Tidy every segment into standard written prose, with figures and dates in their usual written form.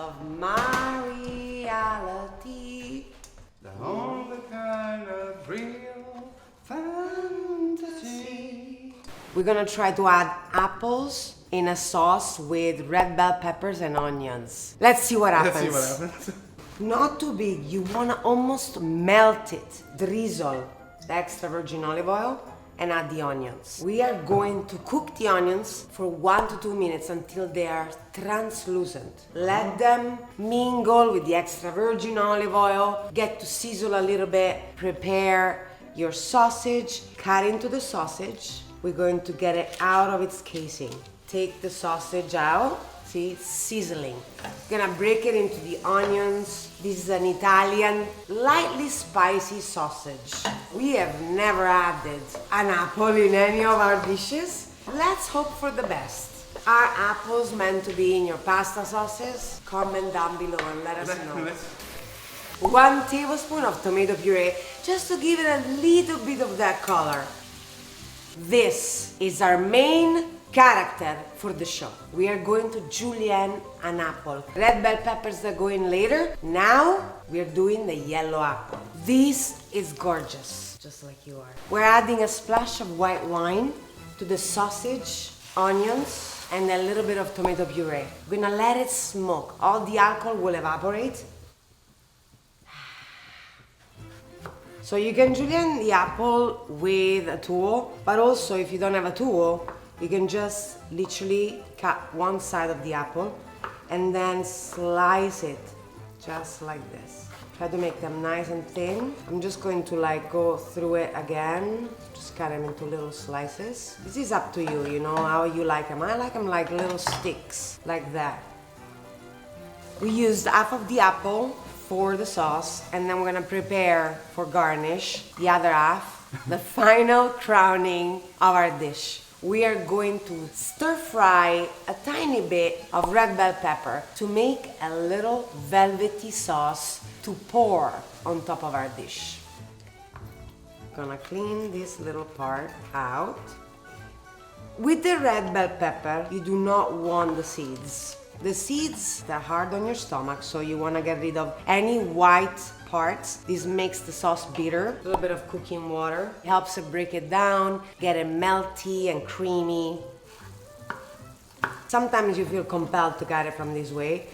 of my reality. The only kind of real fantasy. We're gonna try to add apples in a sauce with red bell peppers and onions. Let's see what happens. Let's see what happens. Not too big, you wanna almost melt it. Drizzle the extra virgin olive oil and add the onions. We are going to cook the onions for 1 to 2 minutes until they are translucent. Let them mingle with the extra virgin olive oil, get to sizzle a little bit, prepare your sausage, cut into the sausage. We're going to get it out of its casing. Take the sausage out. See, it's sizzling. Gonna break it into the onions. This is an Italian, lightly spicy sausage. We have never added an apple in any of our dishes. Let's hope for the best. Are apples meant to be in your pasta sauces? Comment down below and let us know. 1 tablespoon of tomato puree, just to give it a little bit of that color. This is our main character for the show. We are going to julienne an apple. Red bell peppers that go in later. Now we are doing the yellow apple. This is gorgeous, just like you are. We're adding a splash of white wine to the sausage, onions, and a little bit of tomato puree. We're gonna let it smoke. All the alcohol will evaporate. So you can julienne the apple with a tool, but also if you don't have a tool, you can just literally cut one side of the apple and then slice it just like this. Try to make them nice and thin. I'm just going to go through it again. Just cut them into little slices. This is up to you, you know, how you like them. I like them like little sticks, like that. We used half of the apple for the sauce, and then we're gonna prepare for garnish the other half, the final crowning of our dish. We are going to stir fry a tiny bit of red bell pepper to make a little velvety sauce to pour on top of our dish. Gonna clean this little part out. With the red bell pepper, you do not want the seeds. The seeds, they're hard on your stomach, so you wanna get rid of any white parts. This makes the sauce bitter. A little bit of cooking water helps it break it down, get it melty and creamy. Sometimes you feel compelled to cut it from this way,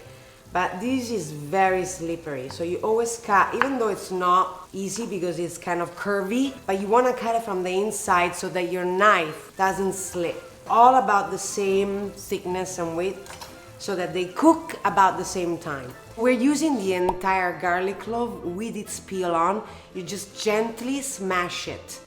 but this is very slippery. So you always cut, even though it's not easy because it's kind of curvy, but you want to cut it from the inside so that your knife doesn't slip. All about the same thickness and width so that they cook about the same time. We're using the entire garlic clove with its peel on. You just gently smash it.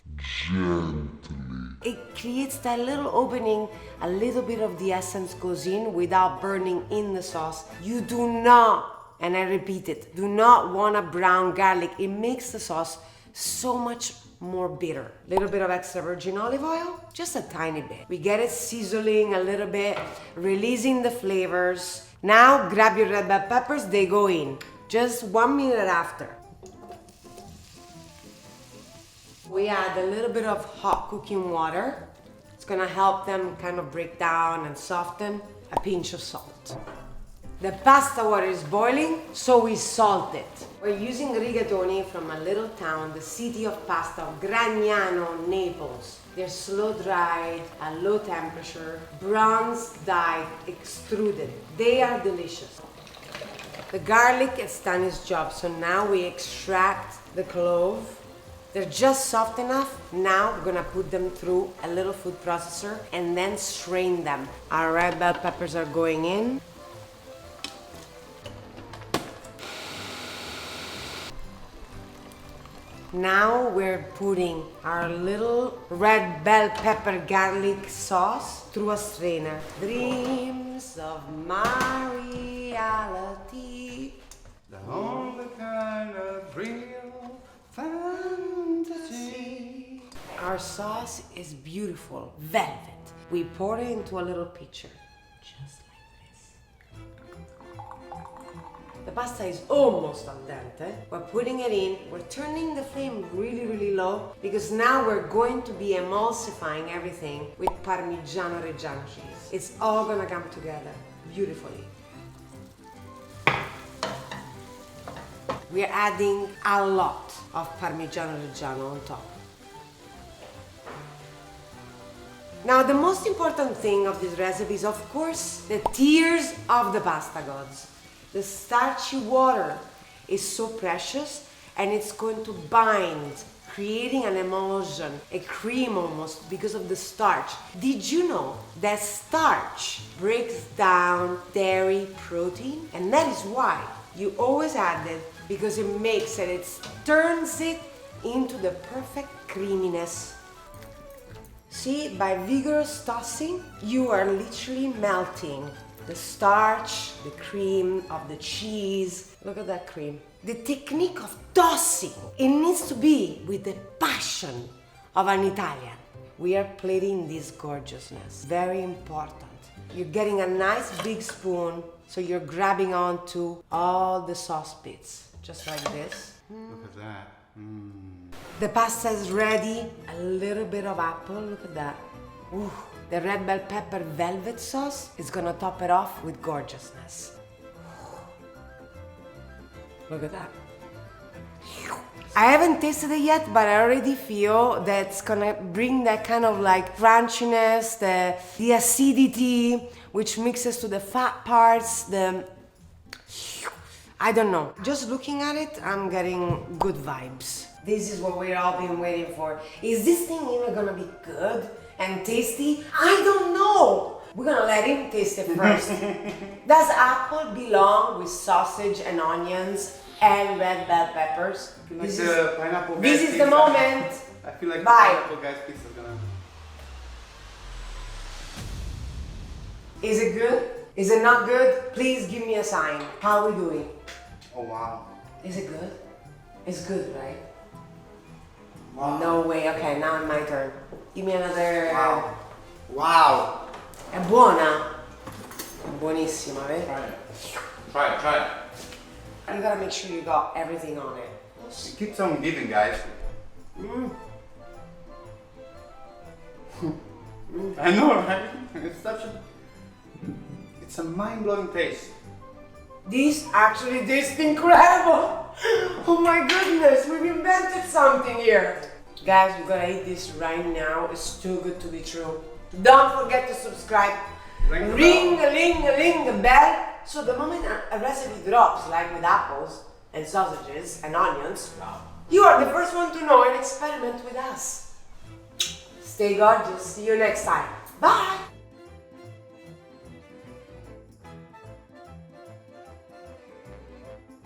It creates that little opening, a little bit of the essence goes in without burning in the sauce. You do not, and I repeat it, do not want a brown garlic. It makes the sauce so much more bitter. Little bit of extra virgin olive oil, just a tiny bit. We get it sizzling a little bit, releasing the flavors. Now grab your red bell peppers, they go in. Just 1 minute after. We add a little bit of hot cooking water. It's gonna help them kind of break down and soften. A pinch of salt. The pasta water is boiling, so we salt it. We're using rigatoni from a little town, the city of pasta of Gragnano, Naples. They're slow dried, at low temperature, bronze dyed, extruded. They are delicious. The garlic has done its job, so now we extract the clove. They're just soft enough. Now we're gonna put them through a little food processor and then strain them. Our red bell peppers are going in. Now we're putting our little red bell pepper garlic sauce through a strainer. Dreams of my reality. The only kind of real fantasy. Our sauce is beautiful, velvet. We pour it into a little pitcher, just like this. The pasta is almost al dente. We're putting it in. We're turning the flame really, really low because now we're going to be emulsifying everything with Parmigiano Reggiano cheese. It's all gonna come together beautifully. we're adding a lot of Parmigiano Reggiano on top. Now, the most important thing of this recipe is, of course, the tears of the pasta gods. The starchy water is so precious and it's going to bind, creating an emulsion, a cream almost, because of the starch. Did you know that starch breaks down dairy protein? And that is why you always add it, because it makes it, it turns it into the perfect creaminess. See, by vigorous tossing, you are literally melting the starch, the cream of the cheese. Look at that cream. The technique of tossing, it needs to be with the passion of an Italian. We are plating this gorgeousness. Very important. You're getting a nice big spoon, so you're grabbing onto all the sauce bits, just like this. Look at that. The pasta is ready. A little bit of apple, look at that. Ooh. The red bell pepper velvet sauce is gonna top it off with gorgeousness. Look at that. I haven't tasted it yet, but I already feel that it's gonna bring that kind of like crunchiness, the acidity, which mixes to the fat parts, I don't know. Just looking at it, I'm getting good vibes. This is what we've all been waiting for. Is this thing even gonna be good and tasty? I don't know. We're gonna let him taste it first. Does apple belong with sausage and onions and red bell peppers? This is pineapple. This is the moment. I feel like Bye. the pineapple guy's pizza is gonna. Is it good? Is it not good? Please give me a sign. How are we doing? Oh wow. Is it good? It's good, right? Wow. No way. Okay, now my turn. Give me another. Wow. Wow. È buona? È buonissima, vedi? Try it. Try it. Try it. You gotta make sure you got everything on it. It keeps on giving, guys. I know, right? It's such a. It's a mind-blowing taste. This actually tastes incredible! Oh my goodness, we've invented something here! Guys, we gotta eat this right now. It's too good to be true. Don't forget to subscribe. Ring the bell. So the moment a recipe drops, like with apples and sausages and onions, you are the first one to know and experiment with us. Stay gorgeous. See you next time. Bye!